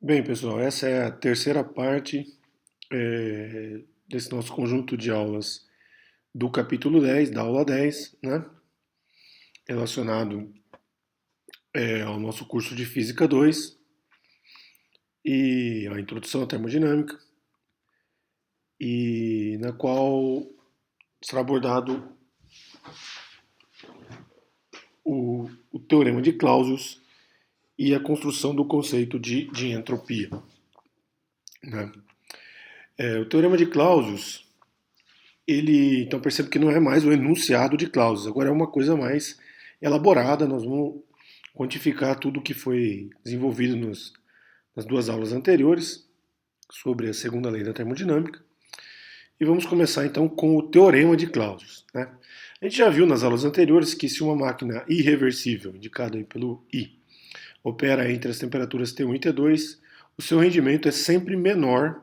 Bem, pessoal, essa é a terceira parte desse nosso conjunto de aulas do capítulo 10, da aula 10, né? Relacionado ao nosso curso de Física 2 e a introdução à termodinâmica, e na qual será abordado o teorema de Clausius e a construção do conceito de entropia, né? O teorema de Clausius, então percebe que não é mais o enunciado de Clausius, agora é uma coisa mais elaborada. Nós vamos quantificar tudo o que foi desenvolvido nas duas aulas anteriores sobre a segunda lei da termodinâmica. E vamos começar então com o teorema de Clausius, né? A gente já viu nas aulas anteriores que se uma máquina irreversível, indicada aí pelo I, opera entre as temperaturas T1 e T2, o seu rendimento é sempre menor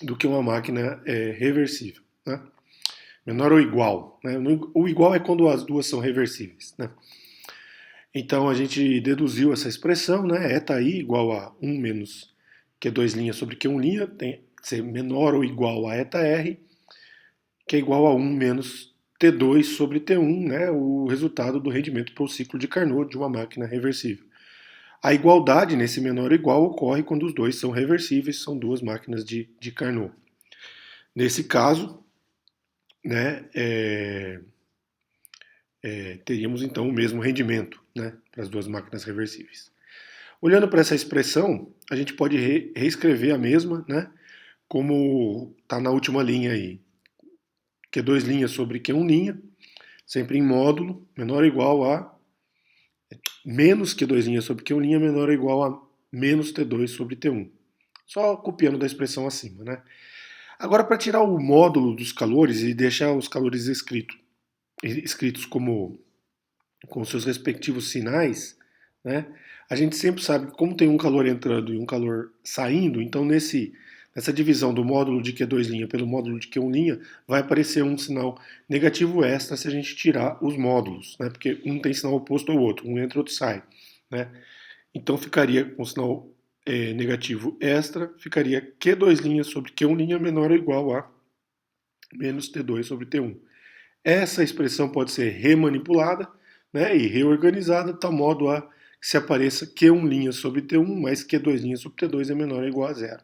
do que uma máquina reversível, né? Menor ou igual, né? O igual é quando as duas são reversíveis, né? Então a gente deduziu essa expressão, né? Eta-i igual a 1 menos Q2 linha sobre Q1 linha, tem que ser menor ou igual a eta-r, que é igual a 1 menos T2 sobre T1, né? O resultado do rendimento por ciclo de Carnot de uma máquina reversível. A igualdade nesse menor ou igual ocorre quando os dois são reversíveis, são duas máquinas de Carnot. Nesse caso, né, teríamos então o mesmo rendimento, né, para as duas máquinas reversíveis. Olhando para essa expressão, a gente pode reescrever a mesma, né, como está na última linha aí. Q2 linha sobre Q1 linha, sempre em módulo, menor ou igual a menos Q2 linha sobre Q1 linha, menor ou igual a menos T2 sobre T1. Só copiando da expressão acima, né? Agora, para tirar o módulo dos calores e deixar os calores escritos como com seus respectivos sinais, né? A gente sempre sabe que como tem um calor entrando e um calor saindo, então nessa divisão do módulo de Q2' pelo módulo de Q1', vai aparecer um sinal negativo extra se a gente tirar os módulos, né? Porque um tem sinal oposto ao outro, um entra, outro sai, né? Então ficaria com sinal negativo extra, ficaria Q2' sobre Q1' menor ou igual a menos T2 sobre T1. Essa expressão pode ser remanipulada, né, e reorganizada de tal modo a que se apareça Q1' sobre T1 mais Q2' sobre T2 é menor ou igual a zero.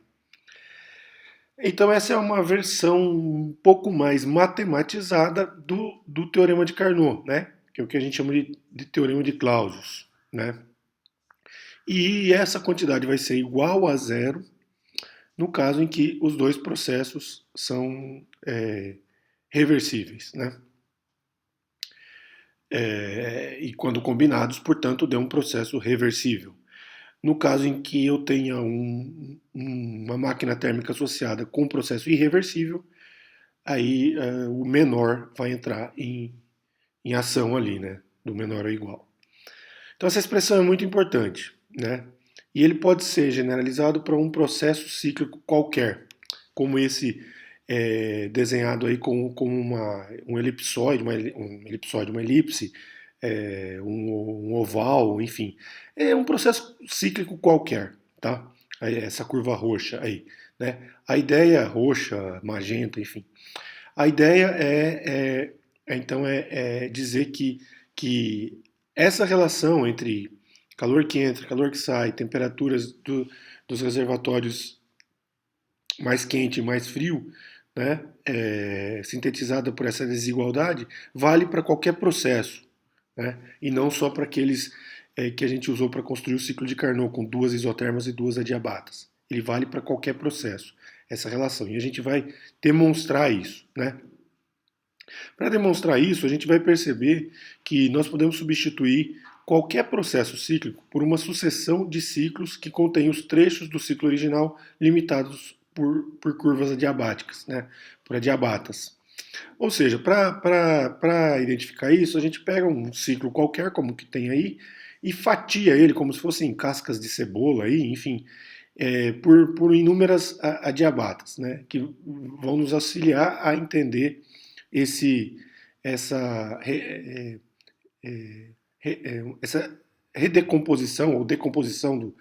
Então essa é uma versão um pouco mais matematizada do teorema de Carnot, né, que é o que a gente chama de teorema de Clausius, né. E essa quantidade vai ser igual a zero no caso em que os dois processos são reversíveis, né? E quando combinados, portanto, dê um processo reversível. No caso em que eu tenha uma máquina térmica associada com um processo irreversível, aí o menor vai entrar em ação ali, né? Do menor ou igual. Então essa expressão é muito importante, né? E ele pode ser generalizado para um processo cíclico qualquer, como esse desenhado aí com um elipsoide, uma elipse, um oval, enfim. É um processo cíclico qualquer, tá? Essa curva roxa aí, né? A ideia roxa, magenta, enfim. A ideia então dizer que essa relação entre calor que entra, calor que sai, temperaturas dos reservatórios mais quente e mais frio, né, sintetizada por essa desigualdade, vale para qualquer processo, né, e não só para aqueles que a gente usou para construir o ciclo de Carnot, com duas isotermas e duas adiabatas. Ele vale para qualquer processo, essa relação. E a gente vai demonstrar isso, né? Para demonstrar isso, a gente vai perceber que nós podemos substituir qualquer processo cíclico por uma sucessão de ciclos que contém os trechos do ciclo original limitados por curvas adiabáticas, né, por adiabatas. Ou seja, para identificar isso, a gente pega um ciclo qualquer, como que tem aí, e fatia ele como se fossem cascas de cebola, aí, enfim, por inúmeras adiabatas, né, que vão nos auxiliar a entender esse, essa, essa redecomposição ou decomposição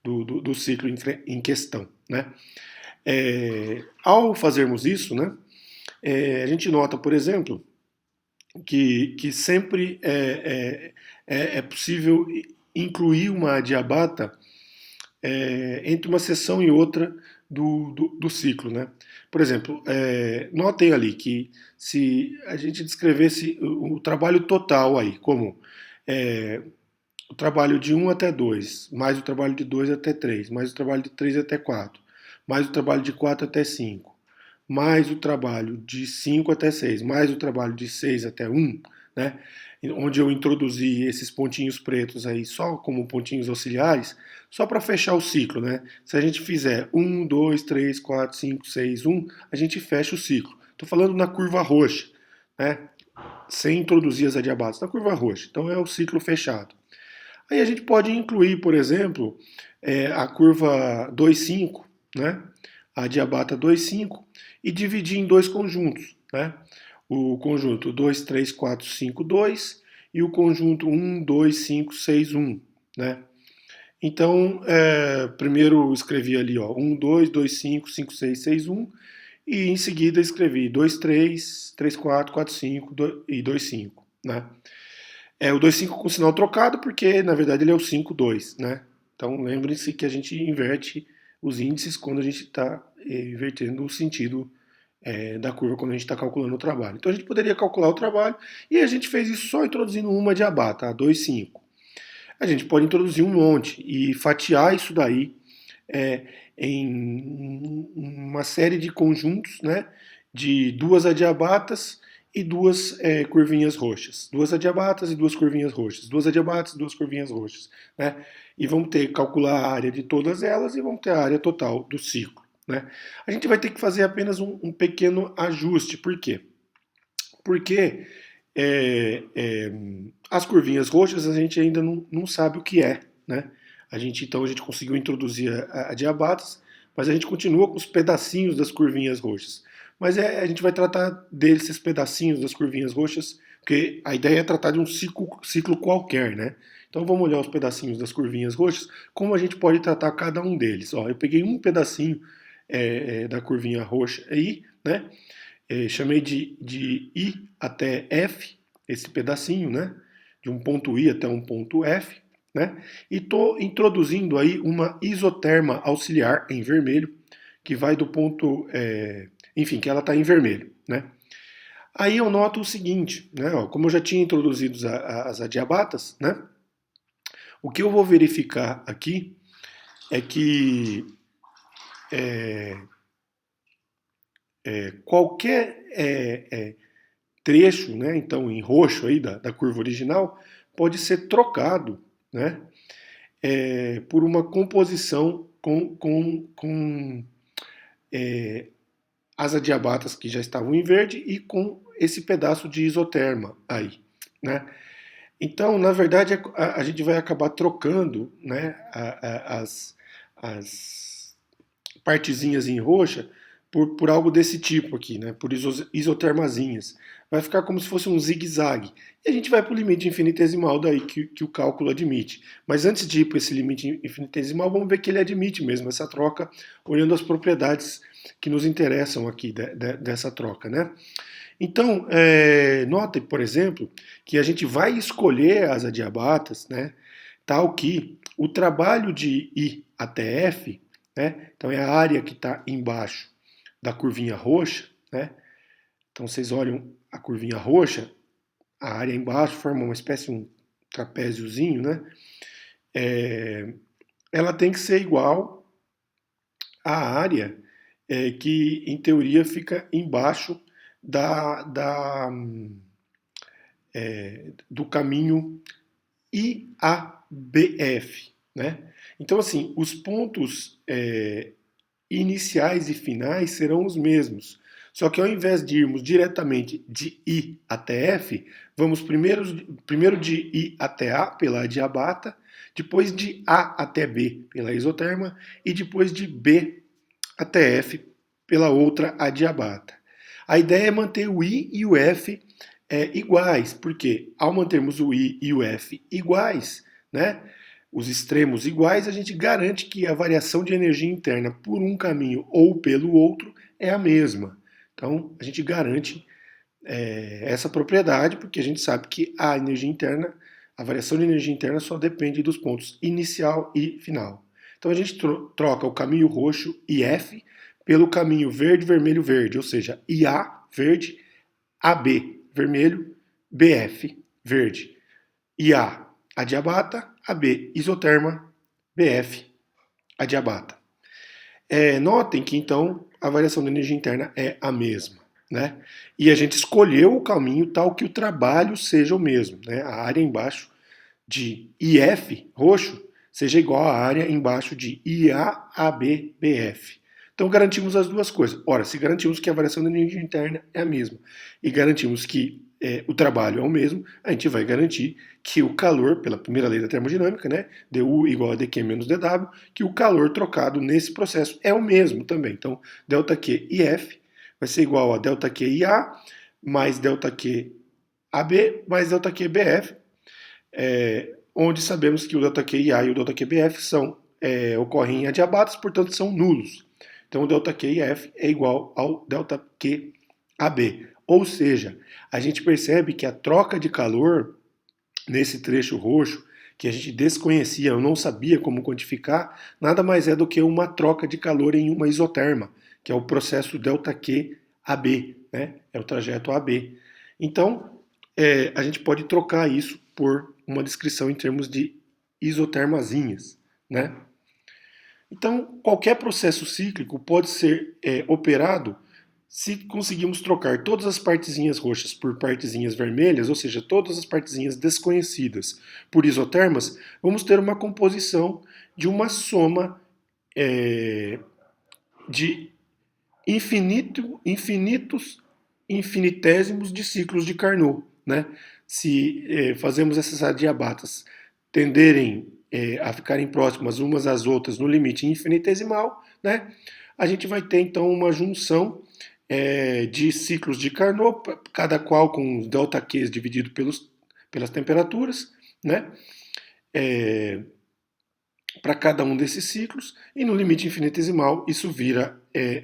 do ciclo em questão, né? Ao fazermos isso, né, a gente nota, por exemplo, que sempre é possível incluir uma adiabata entre uma sessão e outra do ciclo, né? Por exemplo, notem ali que se a gente descrevesse o trabalho total aí, como o trabalho de 1 até 2, mais o trabalho de 2 até 3, mais o trabalho de 3 até 4, mais o trabalho de 4 até 5, mais o trabalho de 5 até 6, mais o trabalho de 6 até 1, né? Onde eu introduzi esses pontinhos pretos aí só como pontinhos auxiliares, só para fechar o ciclo, né? Se a gente fizer 1, 2, 3, 4, 5, 6, 1, a gente fecha o ciclo. Estou falando na curva roxa, né? Sem introduzir as adiabatas, na curva roxa. Então é o ciclo fechado. Aí a gente pode incluir, por exemplo, a curva 2,5, né? A adiabata 2,5 e dividir em dois conjuntos, né? O conjunto 2, 3, 4, 5, 2 e o conjunto 1, 2, 5, 6, 1, né? Então, primeiro escrevi ali, ó, 1, 2, 2, 5, 5, 6, 6, 1, e em seguida escrevi 2, 3, 3, 4, 4, 5 e 2, 5, né? O 2, 5 com sinal trocado, porque na verdade ele é o 5, 2, né? Então lembrem-se que a gente inverte os índices quando a gente está invertendo o sentido da curva, quando a gente está calculando o trabalho. Então a gente poderia calcular o trabalho, e a gente fez isso só introduzindo uma adiabata, a 2, 5. A gente pode introduzir um monte e fatiar isso daí em uma série de conjuntos, né, de duas adiabatas e duas curvinhas roxas. Duas adiabatas e duas curvinhas roxas. Duas adiabatas e duas curvinhas roxas. Né? E vamos ter que calcular a área de todas elas e vamos ter a área total do ciclo. Né? A gente vai ter que fazer apenas um pequeno ajuste. Por quê? Porque as curvinhas roxas a gente ainda não sabe o que é. Né? Então a gente conseguiu introduzir a diabatas, mas a gente continua com os pedacinhos das curvinhas roxas. Mas a gente vai tratar desses pedacinhos das curvinhas roxas, porque a ideia é tratar de um ciclo qualquer, né? Então vamos olhar os pedacinhos das curvinhas roxas, como a gente pode tratar cada um deles. Ó, eu peguei um pedacinho da curvinha roxa aí, né? Chamei de I até F, esse pedacinho, né? De um ponto I até um ponto F, né? E estou introduzindo aí uma isoterma auxiliar em vermelho, que vai do ponto, enfim, que ela está em vermelho, né? Aí eu noto o seguinte, né? Ó, como eu já tinha introduzido as adiabatas, né? O que eu vou verificar aqui é que qualquer trecho, né? Então em roxo aí da curva original pode ser trocado, né? Por uma composição com as adiabatas que já estavam em verde e com esse pedaço de isoterma aí, né? Então, na verdade, a gente vai acabar trocando, né, as partezinhas em roxa por algo desse tipo aqui, né, por isotermazinhas. Vai ficar como se fosse um zigue-zague. E a gente vai para o limite infinitesimal daí que o cálculo admite. Mas antes de ir para esse limite infinitesimal, vamos ver que ele admite mesmo essa troca, olhando as propriedades que nos interessam aqui dessa troca, né? Então, notem, por exemplo, que a gente vai escolher as adiabatas, né, tal que o trabalho de I até F, né, então é a área que está embaixo da curvinha roxa, né, então vocês olham a curvinha roxa, a área embaixo forma uma espécie de um trapéziozinho, né, ela tem que ser igual à área que, em teoria, fica embaixo do caminho IABF, né? Então, assim, os pontos iniciais e finais serão os mesmos. Só que ao invés de irmos diretamente de I até F, vamos primeiro de I até A pela adiabata, depois de A até B pela isoterma e depois de B até F pela outra adiabata. A ideia é manter o I e o F iguais, porque ao mantermos o I e o F iguais, né, os extremos iguais, a gente garante que a variação de energia interna por um caminho ou pelo outro é a mesma. Então, a gente garante essa propriedade, porque a gente sabe que a energia interna, a variação de energia interna só depende dos pontos inicial e final. Então a gente troca o caminho roxo IF pelo caminho verde, vermelho, verde, ou seja, IA verde, AB vermelho, BF verde. IA adiabata, AB isoterma, BF adiabata. Notem que então a variação da energia interna é a mesma, né? E a gente escolheu o caminho tal que o trabalho seja o mesmo, né? A área embaixo de IF roxo seja igual à área embaixo de IAABBF. Então garantimos as duas coisas. Ora, se garantimos que a variação da energia interna é a mesma e garantimos que o trabalho é o mesmo, a gente vai garantir que o calor, pela primeira lei da termodinâmica, né, du igual a dq menos dw, que o calor trocado nesse processo é o mesmo também. Então, ΔQ IF vai ser igual a ΔQ IA mais ΔQ AB mais ΔQ BF, onde sabemos que o ΔQ IA e o ΔQ BF ocorrem em adiabatas, portanto são nulos. Então o ΔQ IF é igual ao ΔQ AB. Ou seja, a gente percebe que a troca de calor nesse trecho roxo, que a gente desconhecia, eu não sabia como quantificar, nada mais é do que uma troca de calor em uma isoterma, que é o processo ΔQ AB, né? É o trajeto AB. Então, a gente pode trocar isso por uma descrição em termos de isotermazinhas, né? Então, qualquer processo cíclico pode ser operado se conseguimos trocar todas as partezinhas roxas por partezinhas vermelhas, ou seja, todas as partezinhas desconhecidas por isotermas, vamos ter uma composição de uma soma de infinitésimos de ciclos de Carnot, né? Se fazemos essas adiabatas tenderem a ficarem próximas umas às outras no limite infinitesimal, né? A gente vai ter então uma junção de ciclos de Carnot, cada qual com os ΔQs dividido pelas temperaturas, né? Para cada um desses ciclos, e no limite infinitesimal isso vira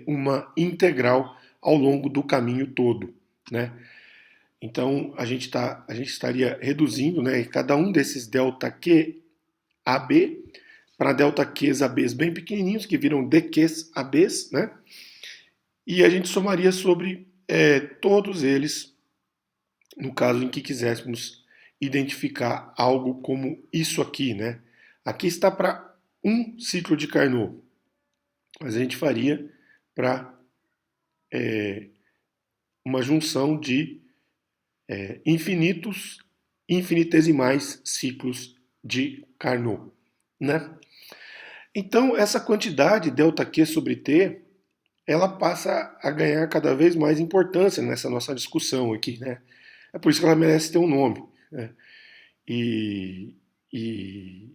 uma integral ao longo do caminho todo, né? Então a gente estaria reduzindo, né, cada um desses ΔQ AB para ΔQs ABs bem pequenininhos, que viram DQs ABs, né? E a gente somaria sobre todos eles, no caso em que quiséssemos identificar algo como isso aqui, né? Aqui está para um ciclo de Carnot, mas a gente faria para uma junção de infinitesimais ciclos de Carnot, né? Então, essa quantidade ΔQ sobre T, ela passa a ganhar cada vez mais importância nessa nossa discussão aqui, né? É por isso que ela merece ter um nome, né? E, e,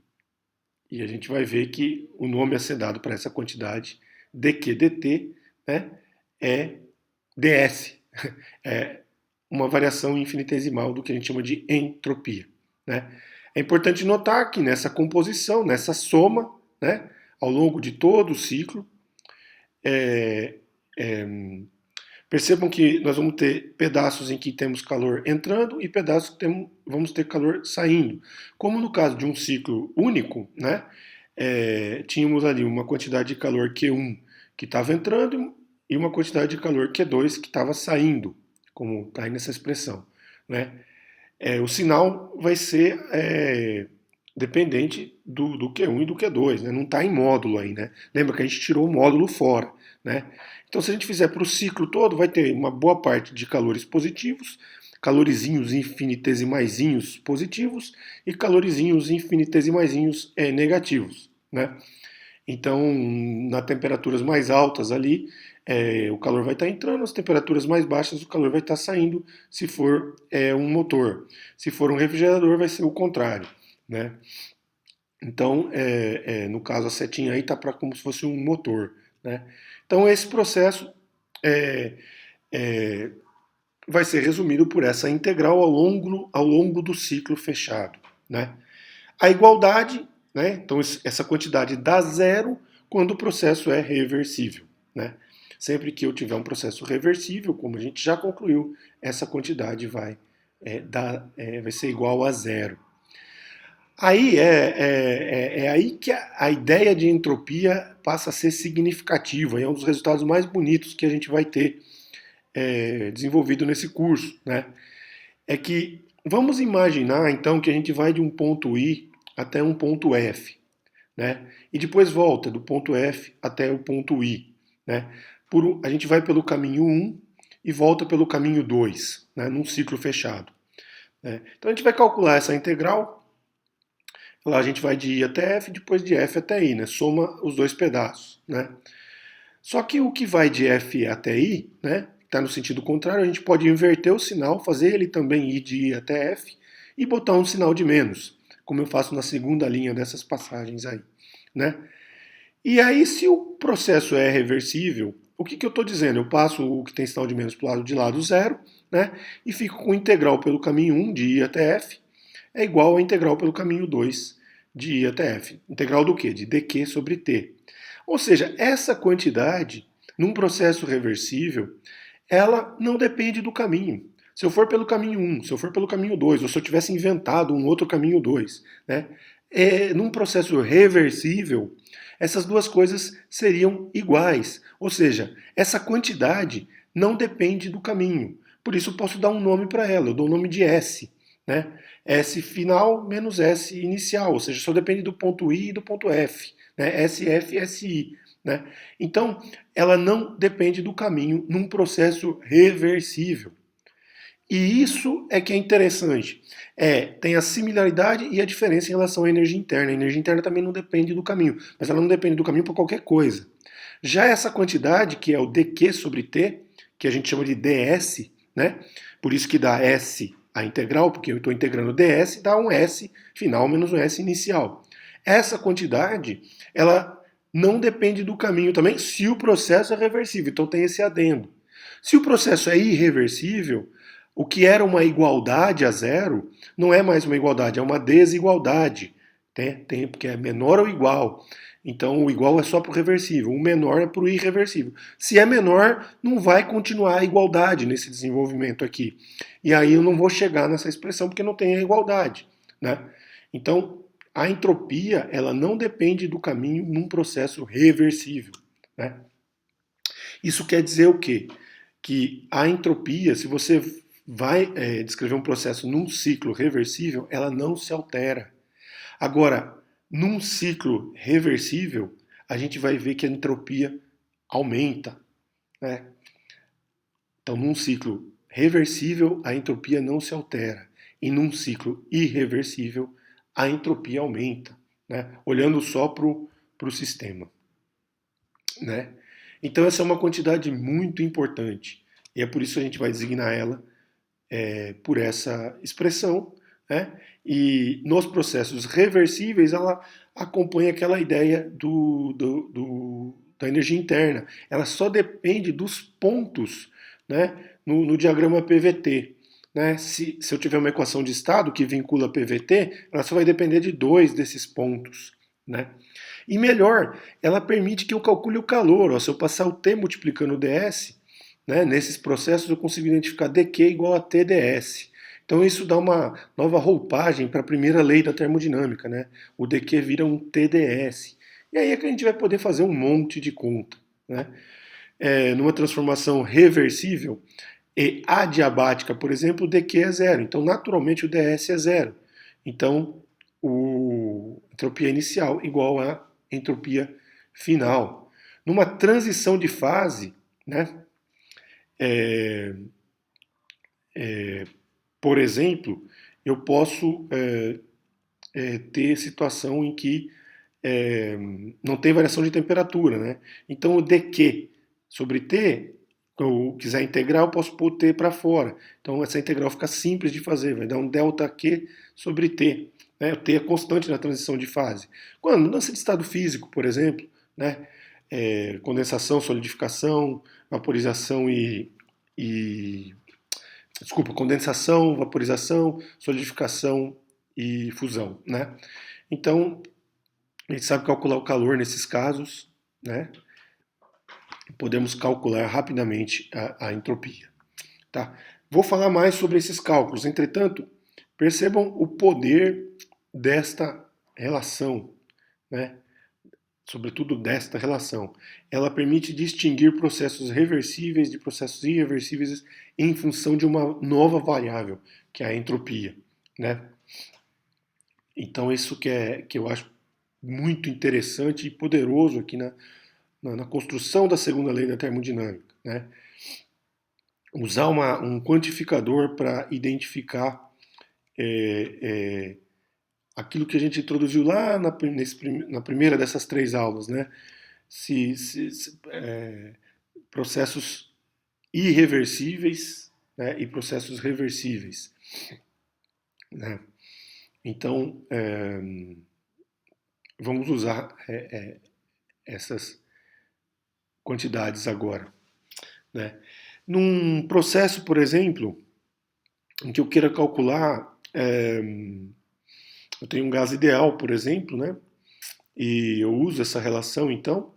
e a gente vai ver que o nome a ser dado para essa quantidade dQdt, né, é ds, é uma variação infinitesimal do que a gente chama de entropia, né? É importante notar que nessa composição, nessa soma, né, ao longo de todo o ciclo, percebam que nós vamos ter pedaços em que temos calor entrando e pedaços que vamos ter calor saindo. Como no caso de um ciclo único, né, tínhamos ali uma quantidade de calor Q1 que estava entrando e uma quantidade de calor Q2 que estava saindo, como está aí nessa expressão, né? O sinal vai ser dependente do Q1 e do Q2, né? Não está em módulo aí, né? Lembra que a gente tirou o módulo fora, né? Então, se a gente fizer para o ciclo todo, vai ter uma boa parte de calores positivos, calorizinhos infinitesimaizinhos positivos e calorizinhos infinitesimaizinhos negativos, né? Então, nas temperaturas mais altas ali, o calor vai estar entrando, nas temperaturas mais baixas o calor vai estar saindo, se for um motor. Se for um refrigerador, vai ser o contrário, né? Então, no caso, a setinha aí está para como se fosse um motor, né? Então, esse processo vai ser resumido por essa integral ao longo do ciclo fechado, né? A igualdade né? Então essa quantidade dá zero quando o processo é reversível, né? Sempre que eu tiver um processo reversível, como a gente já concluiu, essa quantidade vai ser igual a zero. Aí é aí que a ideia de entropia passa a ser significativa, e é um dos resultados mais bonitos que a gente vai ter desenvolvido nesse curso, né? É que vamos imaginar então que a gente vai de um ponto I até um ponto F, né? E depois volta do ponto F até o ponto I, né? A gente vai pelo caminho 1 e volta pelo caminho 2, né? Num ciclo fechado, né? Então a gente vai calcular essa integral. Lá a gente vai de I até F, depois de F até I, né? Soma os dois pedaços, né? Só que o que vai de F até I, né? Está no sentido contrário, a gente pode inverter o sinal, fazer ele também ir de I até F e botar um sinal de menos, como eu faço na segunda linha dessas passagens aí, né? E aí, se o processo é reversível, o que eu estou dizendo? Eu passo o que tem sinal de menos para o lado de lá do zero, né? E fico com integral pelo caminho 1 de I até F é igual a integral pelo caminho 2 de I até F. Integral do quê? De dq sobre t. Ou seja, essa quantidade, num processo reversível, ela não depende do caminho. Se eu for pelo caminho 1, se eu for pelo caminho 2, ou se eu tivesse inventado um outro caminho 2, né? Num processo reversível, essas duas coisas seriam iguais. Ou seja, essa quantidade não depende do caminho. Por isso eu posso dar um nome para ela, eu dou o nome de S, né? S final menos S inicial, ou seja, só depende do ponto I e do ponto F, né? SF e SI. Né? Então, ela não depende do caminho num processo reversível. E isso é que é interessante. Tem a similaridade e a diferença em relação à energia interna. A energia interna também não depende do caminho, mas ela não depende do caminho para qualquer coisa. Já essa quantidade, que é o dq sobre t, que a gente chama de ds, né? Por isso que dá S a integral, porque eu estou integrando ds, dá um S final menos um S inicial. Essa quantidade, ela não depende do caminho também, se o processo é reversível. Então tem esse adendo. Se o processo é irreversível, o que era uma igualdade a zero não é mais uma igualdade, é uma desigualdade. Porque é menor ou igual. Então o igual é só para o reversível, o menor é para o irreversível. Se é menor, não vai continuar a igualdade nesse desenvolvimento aqui. E aí eu não vou chegar nessa expressão porque não tem a igualdade. Né? Então a entropia ela não depende do caminho num processo reversível. Né? Isso quer dizer o quê? Que a entropia, se você vai descrever um processo num ciclo reversível, ela não se altera. Agora, num ciclo reversível, a gente vai ver que a entropia aumenta. Né? Então, num ciclo reversível, a entropia não se altera. E num ciclo irreversível, a entropia aumenta, né? Olhando só para o sistema. Né? Então, essa é uma quantidade muito importante. E é por isso que a gente vai designar ela por essa expressão, né? E nos processos reversíveis ela acompanha aquela ideia da energia interna. Ela só depende dos pontos, né? No diagrama PVT. Né? Se eu tiver uma equação de estado que vincula PVT, ela só vai depender de dois desses pontos. Né? E melhor, ela permite que eu calcule o calor. Ó, se eu passar o T multiplicando o ds, né, nesses processos eu consigo identificar dq igual a TdS. Então isso dá uma nova roupagem para a primeira lei da termodinâmica. Né? O dq vira um TdS. E aí é que a gente vai poder fazer um monte de conta. Né? Numa transformação reversível e adiabática, por exemplo, o dq é zero. Então naturalmente o ds é zero. Então a entropia inicial igual a entropia final. Numa transição de fase, né, por exemplo, eu posso ter situação em que não tem variação de temperatura. Né? Então o dq sobre t, se eu quiser integrar, eu posso pôr t para fora. Então essa integral fica simples de fazer, vai dar um delta q sobre t. Né? O t é constante na transição de fase. Quando mudança de estado físico, por exemplo, né? Condensação, solidificação, vaporização e desculpa, condensação, vaporização, solidificação e fusão. Né? Então, A gente sabe calcular o calor nesses casos, né? Podemos calcular rapidamente a entropia. Tá? Vou falar mais sobre esses cálculos. Entretanto, percebam o poder desta relação, né? Sobretudo desta relação. Ela permite distinguir processos reversíveis de processos irreversíveis em função de uma nova variável, que é a entropia, né? Então isso que eu acho muito interessante e poderoso aqui na construção da segunda lei da termodinâmica, né? Usar um quantificador para identificar é, é, aquilo que a gente introduziu lá na primeira dessas três aulas, né? Processos irreversíveis, né, e processos reversíveis, né? Então, vamos usar essas quantidades agora, né? Num processo, por exemplo, em que eu queira calcular, eu tenho um gás ideal, por exemplo, né? E eu uso essa relação, então,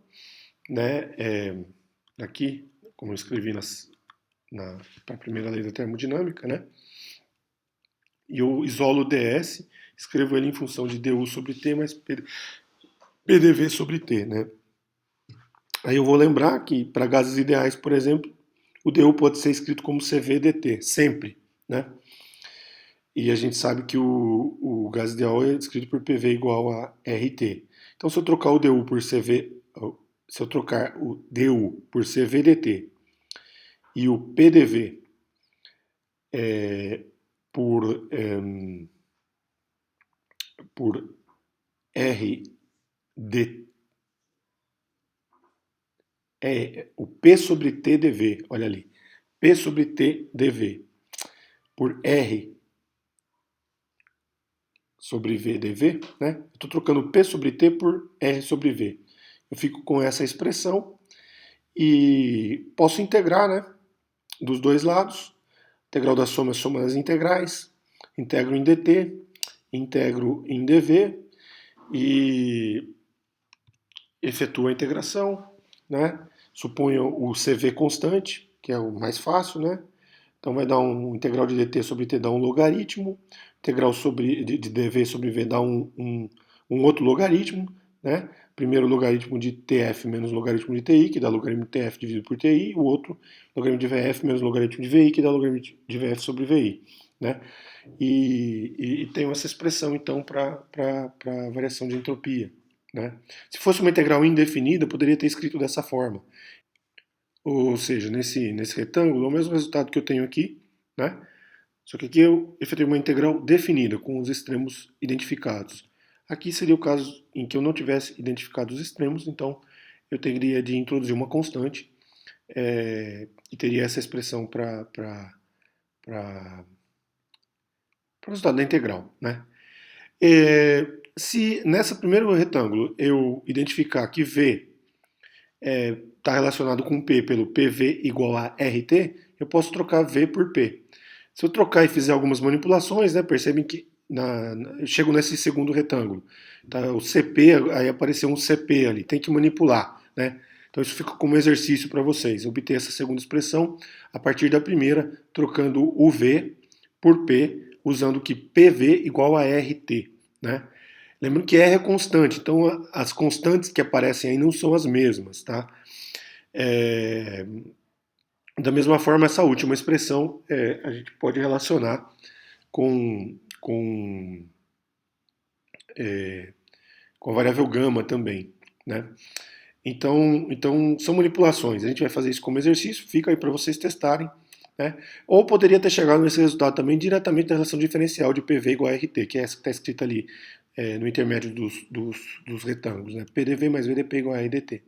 né? Aqui, como eu escrevi para a primeira lei da termodinâmica, né? E eu isolo o ds, escrevo ele em função de du sobre t mais pdv sobre t, né? Aí eu vou lembrar que para gases ideais, por exemplo, o du pode ser escrito como cv dt, sempre, né? E a gente sabe que o gás ideal é descrito por PV igual a RT. Então, se eu trocar o DU por CV, se eu trocar o DU por CVDT e o PDV por, por RD, o P sobre T dV, olha ali, P sobre T dV por R sobre V dV, né? Eu estou trocando P sobre T por R sobre V. Eu fico com essa expressão e posso integrar, né, dos dois lados. Integral da soma é soma das integrais. Integro em dt, integro em dv e efetuo a integração, né? Suponho o CV constante, que é o mais fácil, né? Então vai dar um integral de dt sobre t dá um logaritmo, integral de dv sobre v dá um outro logaritmo, né? Primeiro logaritmo de tf menos logaritmo de ti, que dá logaritmo de tf dividido por ti, o outro logaritmo de vf menos logaritmo de vi, que dá logaritmo de vf sobre vi, né? E tenho essa expressão, então, para a variação de entropia, né? Se fosse uma integral indefinida, poderia ter escrito dessa forma. Ou seja, nesse retângulo, é o mesmo resultado que eu tenho aqui, né? Só que aqui eu efetuei uma integral definida, com os extremos identificados. Aqui seria o caso em que eu não tivesse identificado os extremos, então eu teria de introduzir uma constante e teria essa expressão para o resultado da integral, né? Se nesse primeiro retângulo eu identificar que V está relacionado com P pelo PV igual a RT, eu posso trocar V por P. Se eu trocar e fizer algumas manipulações, né, percebem que eu chego nesse segundo retângulo. Tá, o CP, aí apareceu um CP ali, tem que manipular, né? Então isso fica como exercício para vocês. Obter essa segunda expressão a partir da primeira, trocando o V por P, usando que PV igual a RT, né? Lembrando que R é constante, então as constantes que aparecem aí não são as mesmas, tá? Da mesma forma, essa última expressão a gente pode relacionar com, com a variável gama também, né? Então são manipulações. A gente vai fazer isso como exercício, fica aí para vocês testarem, né? Ou poderia ter chegado nesse resultado também diretamente da relação diferencial de PV igual a RT, que é essa que está escrita ali no intermédio dos retângulos, né? PDV mais VDP igual a RDT.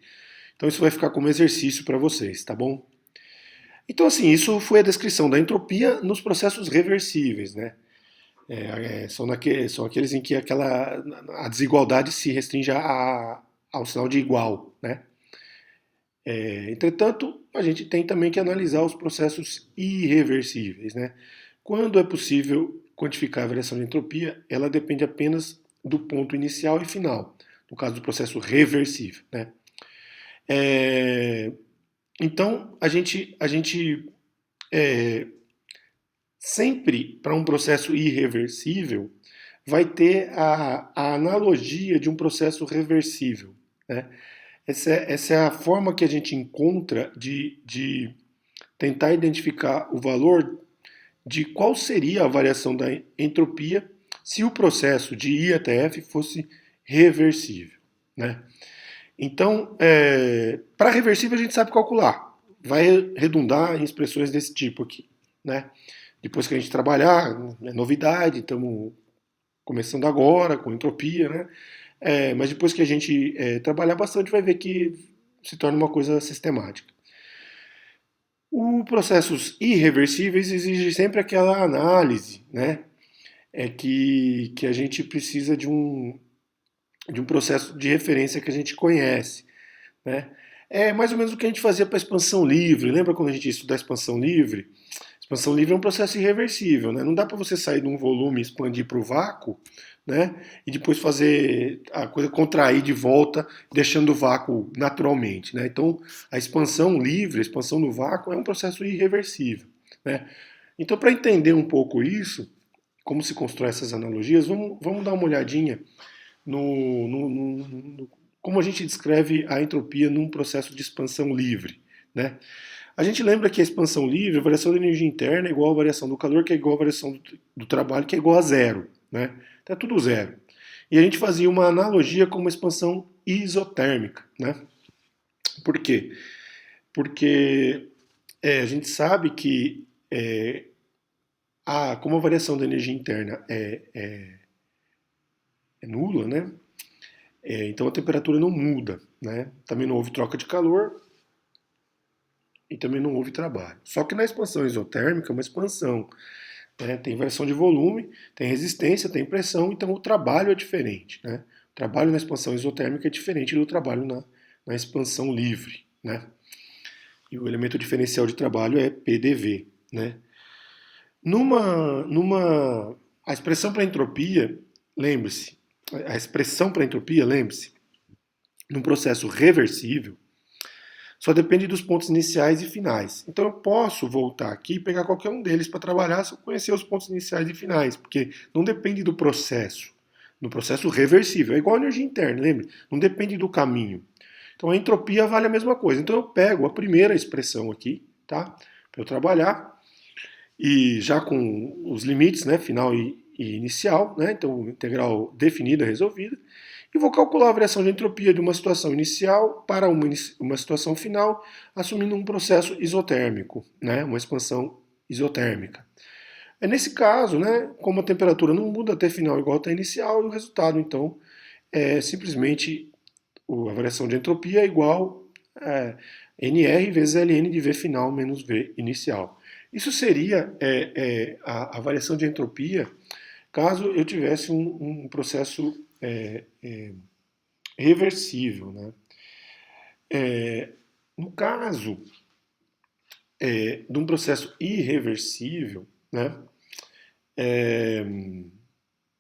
Então isso vai ficar como exercício para vocês, tá bom? Então assim, isso foi a descrição da entropia nos processos reversíveis, né? São aqueles em que a desigualdade se restringe ao sinal de igual, né? Entretanto, a gente tem também que analisar os processos irreversíveis, né? Quando é possível quantificar a variação de entropia, ela depende apenas do ponto inicial e final. no caso do processo reversível, né? É, então, a gente é, sempre, para um processo irreversível, vai ter a analogia de um processo reversível, né? Essa é a forma que a gente encontra de tentar identificar o valor de qual seria a variação da entropia se o processo de I até F fosse reversível, né? Então, para reversível a gente sabe calcular, vai redundar em expressões desse tipo aqui, né? Depois que a gente trabalhar, é novidade, estamos começando agora com entropia, né? Mas depois que a gente trabalhar bastante, vai ver que se torna uma coisa sistemática. O processos irreversíveis exige sempre aquela análise, né? Que a gente precisa de um processo de referência que a gente conhece, né? É mais ou menos o que a gente fazia para a expansão livre. Lembra quando a gente ia estudar a expansão livre? Expansão livre é um processo irreversível, né? Não dá para você sair de um volume e expandir para o vácuo, né? E depois fazer a coisa contrair de volta, deixando o vácuo naturalmente, né? Então, a expansão livre, a expansão no vácuo é um processo irreversível, né? Então, para entender um pouco isso, como se constrói essas analogias, vamos dar uma olhadinha no como a gente descreve a entropia num processo de expansão livre, né? A gente lembra que a expansão livre, a variação da energia interna é igual à variação do calor, que é igual à variação do trabalho, que é igual a zero, né? Então é tudo zero. E a gente fazia uma analogia com uma expansão isotérmica, né? Por quê? Porque a gente sabe que como a variação da energia interna é nula, né? Então a temperatura não muda, né? Também não houve troca de calor e também não houve trabalho. Só que na expansão isotérmica é uma expansão, né? Tem variação de volume, tem resistência, tem pressão, então o trabalho é diferente, né? O trabalho na expansão isotérmica é diferente do trabalho na expansão livre, né? E o elemento diferencial de trabalho é PDV, né? A expressão para entropia, lembre-se, a expressão para entropia, lembre-se, num processo reversível, só depende dos pontos iniciais e finais. Então eu posso voltar aqui e pegar qualquer um deles para trabalhar se eu conhecer os pontos iniciais e finais, porque não depende do processo. No processo reversível, é igual a energia interna, lembre? Não depende do caminho. Então a entropia vale a mesma coisa. Então eu pego a primeira expressão aqui, tá? Para eu trabalhar, e já com os limites, né, final e inicial, né? Então integral definida, resolvida. E vou calcular a variação de entropia de uma situação inicial para uma situação final, assumindo um processo isotérmico, né, uma expansão isotérmica. É nesse caso, né, como a temperatura não muda até final igual até inicial, e o resultado, então, é simplesmente a variação de entropia é igual a NR vezes Ln de V final menos V inicial. Isso seria a variação de entropia caso eu tivesse um processo reversível, né? No caso de um processo irreversível, né?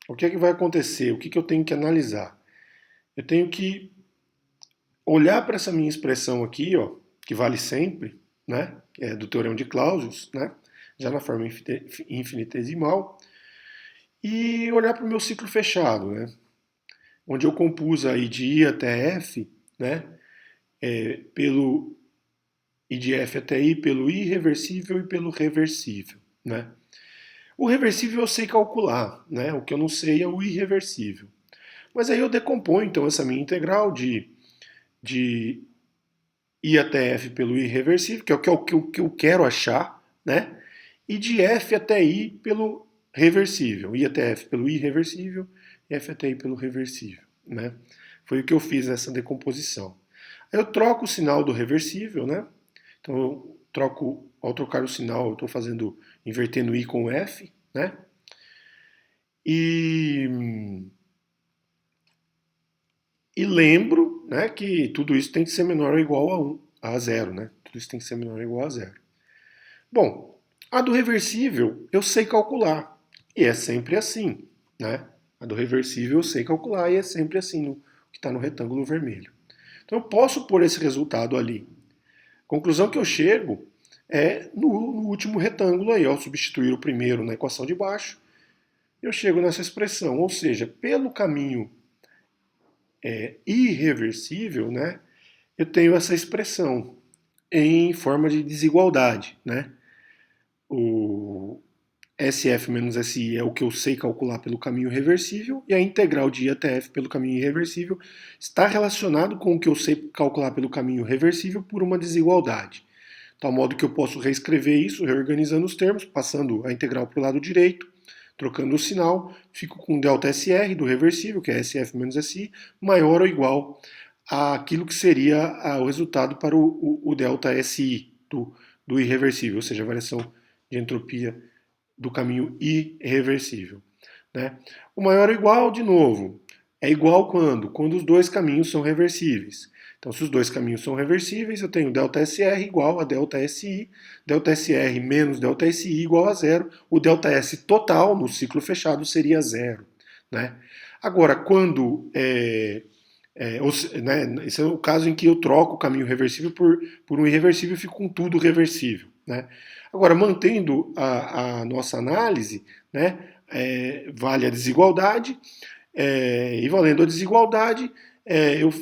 O que é que vai acontecer? O que, que eu tenho que analisar? Eu tenho que olhar para essa minha expressão aqui, ó, que vale sempre, né? É do teorema de Clausius, né? Já na forma infinitesimal, e olhar para o meu ciclo fechado, né? Onde eu compus aí de I até F, né? Pelo I de F até I, pelo irreversível e pelo reversível, né? O reversível eu sei calcular, né? O que eu não sei é o irreversível. Mas aí eu decomponho, então, essa minha integral de I até F pelo irreversível, que é o que eu quero achar, né? E de F até I pelo reversível. I até F pelo irreversível e F até I pelo reversível, né? Foi o que eu fiz nessa decomposição. Aí eu troco o sinal do reversível, né? Então eu troco, ao trocar o sinal, eu estou invertendo I com F, né? E lembro, né, que tudo isso tem que ser menor ou igual a 1, a zero, né? Tudo isso tem que ser menor ou igual a zero. Bom, a do reversível eu sei calcular. E é sempre assim, né? A do reversível eu sei calcular e é sempre assim. O que está no retângulo vermelho. Então eu posso pôr esse resultado ali. A conclusão que eu chego é no último retângulo aí, ao substituir o primeiro na equação de baixo, eu chego nessa expressão, ou seja, pelo caminho irreversível, né, eu tenho essa expressão em forma de desigualdade, né? O SF menos SI é o que eu sei calcular pelo caminho reversível, e a integral de I até F pelo caminho irreversível está relacionado com o que eu sei calcular pelo caminho reversível por uma desigualdade. De tal modo que eu posso reescrever isso, reorganizando os termos, passando a integral para o lado direito, trocando o sinal, fico com ΔSR do reversível, que é SF menos SI, maior ou igual àquilo que seria o resultado para o ΔSI do irreversível, ou seja, a variação de entropia do caminho irreversível. Né? O maior ou igual, de novo, é igual quando? Quando os dois caminhos são reversíveis. Então, se os dois caminhos são reversíveis, eu tenho ΔSR igual a ΔSI, ΔSR menos ΔSI igual a zero, o ΔS total no ciclo fechado seria zero. Né? Agora, quando né, esse é o caso em que eu troco o caminho reversível por um irreversível e fico com tudo reversível. Né? Agora, mantendo a nossa análise, né, vale a desigualdade, e valendo a desigualdade,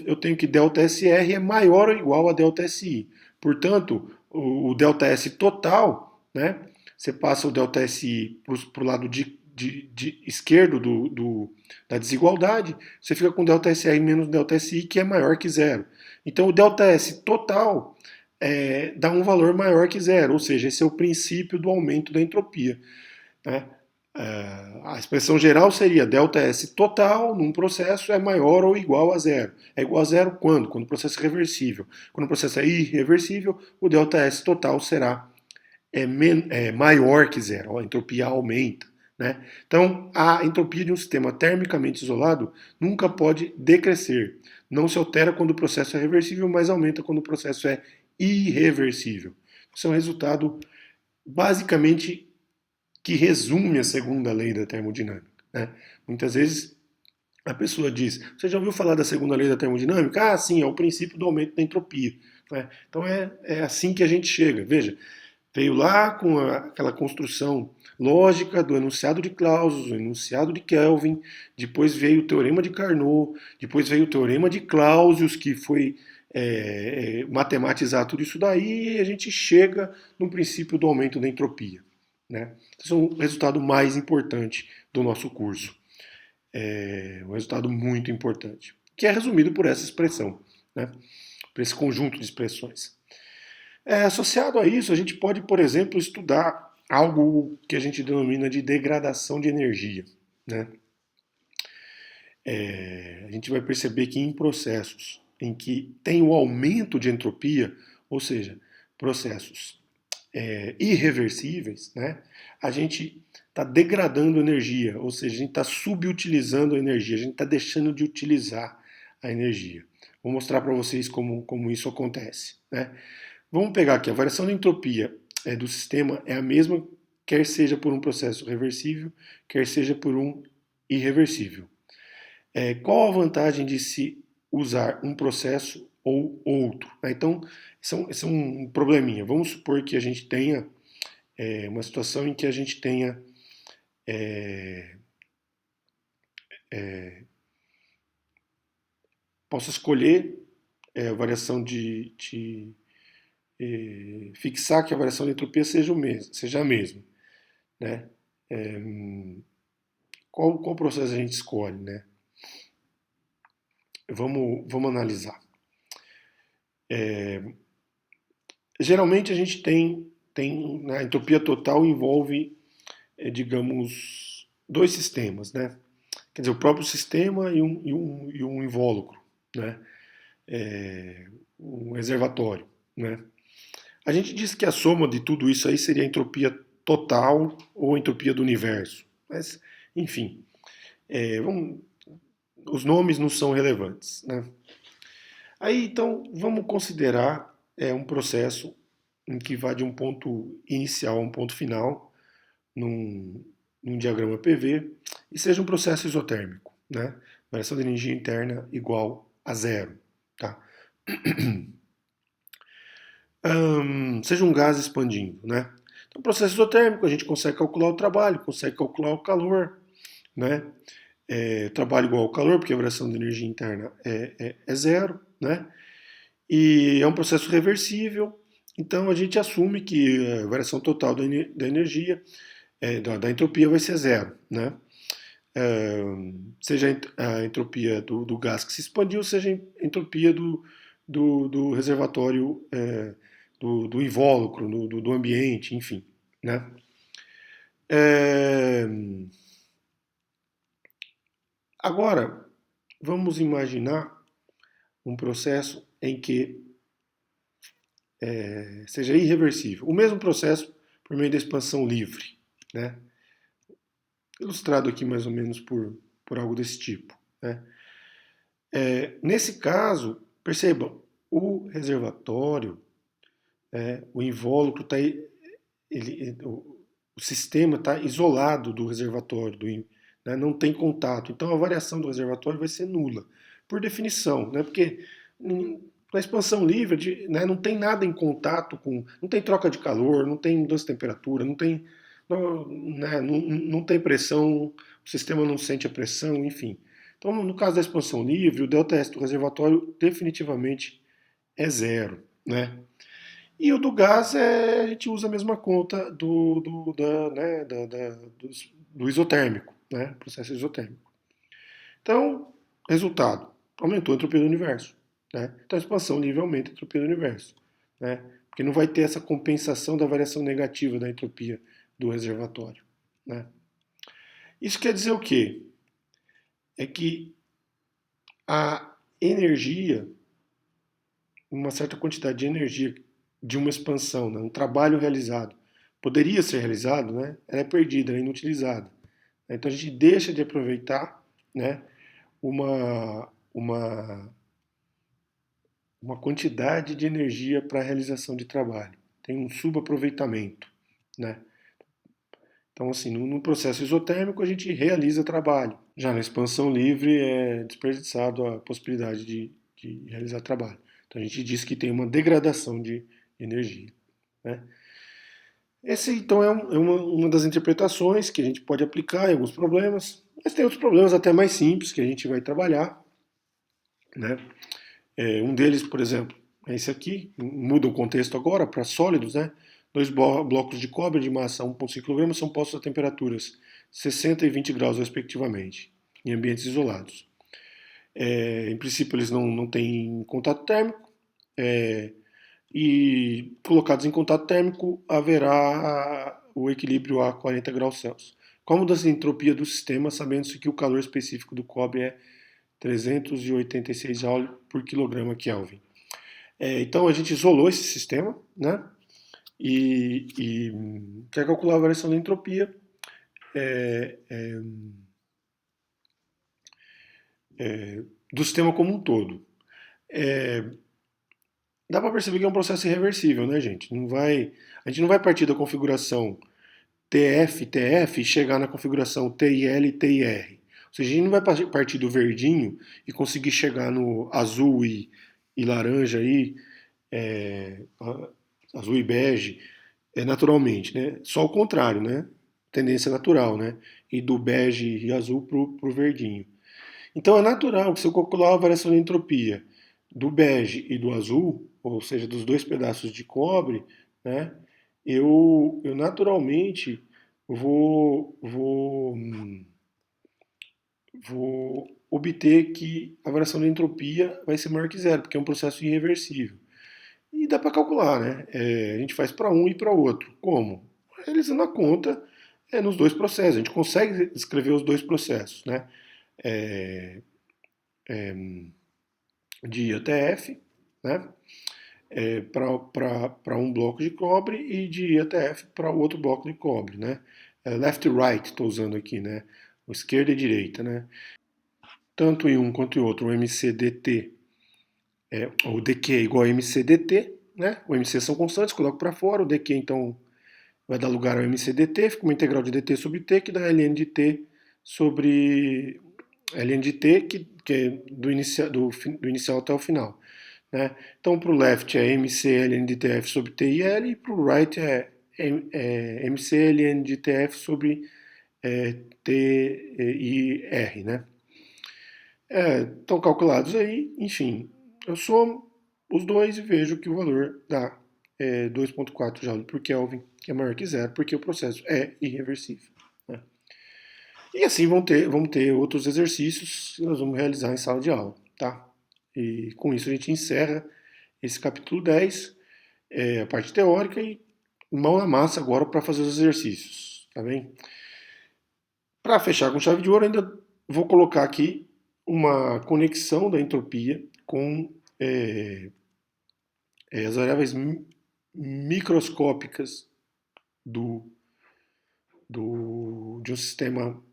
eu tenho que ΔSR é maior ou igual a ΔSI. Portanto, o ΔS total, né, você passa o ΔSI para o lado de esquerdo da desigualdade, você fica com ΔSR menos ΔSI, que é maior que zero. Então, o ΔS total dá um valor maior que zero, ou seja, esse é o princípio do aumento da entropia. Né? A expressão geral seria ΔS total num processo é maior ou igual a zero. É igual a zero quando? Quando o processo é reversível. Quando o processo é irreversível, o ΔS total será maior que zero. A entropia aumenta. Né? Então, a entropia de um sistema termicamente isolado nunca pode decrescer. Não se altera quando o processo é reversível, mas aumenta quando o processo é irreversível. Isso é um resultado basicamente que resume a segunda lei da termodinâmica. Né? Muitas vezes a pessoa diz: você já ouviu falar da segunda lei da termodinâmica? Ah, sim, é o princípio do aumento da entropia. Né? Então é assim que a gente chega. Veja, veio lá com aquela construção lógica do enunciado de Clausius, o enunciado de Kelvin, depois veio o teorema de Carnot, depois veio o teorema de Clausius, que foi matematizar tudo isso daí, e a gente chega no princípio do aumento da entropia. Né? Esse é o resultado mais importante do nosso curso. Um resultado muito importante, que é resumido por essa expressão, né? Por esse conjunto de expressões. Associado a isso, a gente pode, por exemplo, estudar algo que a gente denomina de degradação de energia. Né? A gente vai perceber que em processos em que tem o aumento de entropia, ou seja, processos irreversíveis, né, a gente está degradando energia, ou seja, a gente está subutilizando a energia, a gente está deixando de utilizar a energia. Vou mostrar para vocês como isso acontece. Né? Vamos pegar aqui, a variação da entropia do sistema é a mesma, quer seja por um processo reversível, quer seja por um irreversível. Qual a vantagem de se usar um processo ou outro? Então, esse é um probleminha. Vamos supor que a gente tenha uma situação em que a gente tenha possa escolher a variação fixar que a variação de entropia seja a mesma. Né? Qual processo a gente escolhe? Né? Vamos analisar. Geralmente a gente tem né, a entropia total envolve, digamos, dois sistemas, né? Quer dizer, o próprio sistema e um invólucro, né? Um reservatório, né? A gente diz que a soma de tudo isso aí seria a entropia total ou a entropia do universo. Mas, enfim, os nomes não são relevantes, né? Aí, então, vamos considerar um processo em que vai de um ponto inicial a um ponto final, num diagrama PV, e seja um processo isotérmico. Né? variação de energia interna igual a zero. Tá? Seja um gás expandindo, né? Então, processo isotérmico, a gente consegue calcular o trabalho, consegue calcular o calor, né? Trabalho igual ao calor, porque a variação de energia interna é zero, né? E é um processo reversível, então a gente assume que a variação total da energia, da entropia, vai ser zero, né? Seja a entropia do gás que se expandiu, seja a entropia do reservatório, do invólucro, do ambiente, enfim, né? É, Agora, vamos imaginar um processo em que seja irreversível. O mesmo processo por meio da expansão livre, né? Ilustrado aqui mais ou menos por algo desse tipo, né? Nesse caso, percebam, o reservatório, o invólucro está, o sistema está isolado do reservatório, né, não tem contato. Então a variação do reservatório vai ser nula, por definição, né, porque na expansão livre, né, não tem nada em contato com, não tem troca de calor, não tem mudança de temperatura, não tem pressão, o sistema não sente a pressão, enfim. Então, no caso da expansão livre, o ΔS do reservatório definitivamente é zero, né? E o do gás, a gente usa a mesma conta do isotérmico, né? Processo isotérmico. Então, resultado, aumentou a entropia do universo, né? Então a expansão livre aumenta a entropia do universo, né? Porque não vai ter essa compensação da variação negativa da entropia do reservatório, né? Isso quer dizer o quê? É que a energia, uma certa quantidade de energia de uma expansão, né, um trabalho realizado, poderia ser realizado, né, ela é perdida, ela é inutilizada. Então a gente deixa de aproveitar, né, uma quantidade de energia para a realização de trabalho. Tem um subaproveitamento, né? Então, assim, no processo isotérmico a gente realiza trabalho. Já na expansão livre é desperdiçado a possibilidade de realizar trabalho. Então a gente diz que tem uma degradação de energia, né? Esse, então, uma das interpretações que a gente pode aplicar em alguns problemas, mas tem outros problemas até mais simples que a gente vai trabalhar, né? Um deles, por exemplo, é esse aqui, muda o contexto agora para sólidos, né? Dois blocos de cobre de massa 1,5 kg são postos a temperaturas 60 e 20 graus, respectivamente, em ambientes isolados. Em princípio, eles não têm contato térmico, e colocados em contato térmico haverá o equilíbrio a 40 graus Celsius. Qual a mudança de entropia do sistema, sabendo-se que o calor específico do cobre é 386 joules por quilograma Kelvin? Então a gente isolou esse sistema, né? E quer calcular a variação da entropia do sistema como um todo. Dá para perceber que é um processo irreversível, né, gente? A gente não vai partir da configuração TF-TF e chegar na configuração TIL-TIR. Ou seja, a gente não vai partir do verdinho e conseguir chegar no azul e laranja aí, azul e bege, naturalmente, né? Só o contrário, né? Tendência natural, né? E do bege e azul pro verdinho. Então é natural que se eu calcular a variação de entropia do bege e do azul, ou seja, dos dois pedaços de cobre, né? Eu naturalmente vou obter que a variação de entropia vai ser maior que zero, porque é um processo irreversível. E dá para calcular, né? A gente faz para um e para outro. Como? Realizando a conta nos dois processos. A gente consegue escrever os dois processos, né? De IATF, né? Para um bloco de cobre e de IATF para o outro bloco de cobre, né? Left e right estou usando aqui, né? O esquerda e direita, né? Tanto em um quanto em outro, o MCDT, o DQ é igual a MCDT, né? O MC são constantes, coloco para fora, o DQ então vai dar lugar ao MCDT, fica uma integral de dt sobre t que dá ln de t sobre ln de t, que é do inicial até o final. Né? Então, para o left é mc ln de tf sobre t e l, e para o right é mc ln de tf sobre t e r. Né? Estão calculados aí, enfim, eu somo os dois e vejo que o valor dá 2,4 joules por Kelvin, que é maior que zero, porque o processo é irreversível. Né? E assim vamos ter outros exercícios que nós vamos realizar em sala de aula. Tá? E com isso a gente encerra esse capítulo 10, a parte teórica, e mão na massa agora para fazer os exercícios. Tá bem? Para fechar com chave de ouro, ainda vou colocar aqui uma conexão da entropia com as variáveis microscópicas de um sistema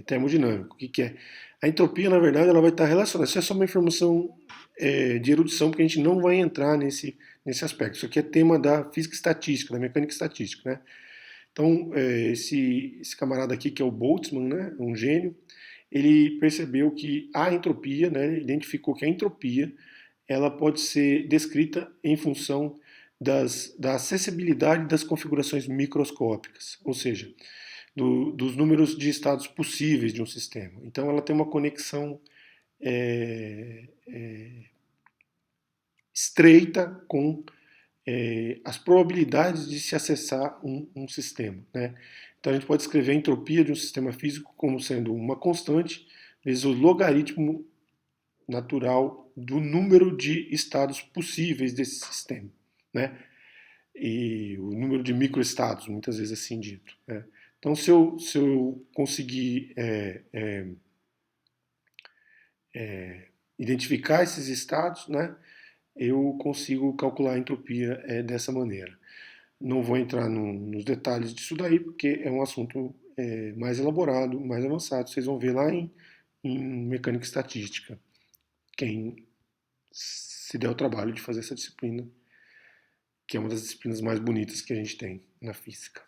termodinâmico. O que é? A entropia, na verdade, ela vai estar relacionada. Isso é só uma informação de erudição, porque a gente não vai entrar nesse aspecto. Isso aqui é tema da física estatística, da mecânica estatística. Né? Então, esse camarada aqui, que é o Boltzmann, né, um gênio, ele percebeu que a entropia, né, ele identificou que a entropia ela pode ser descrita em função da acessibilidade das configurações microscópicas, ou seja, dos números de estados possíveis de um sistema. Então, ela tem uma conexão estreita com as probabilidades de se acessar um sistema. Né? Então a gente pode escrever a entropia de um sistema físico como sendo uma constante vezes o logaritmo natural do número de estados possíveis desse sistema. Né? E o número de microestados, muitas vezes assim dito. Né? Então se eu conseguir identificar esses estados, né, eu consigo calcular a entropia dessa maneira. Não vou entrar nos detalhes disso daí, porque é um assunto mais elaborado, mais avançado. Vocês vão ver lá em mecânica estatística, quem se der o trabalho de fazer essa disciplina, que é uma das disciplinas mais bonitas que a gente tem na física.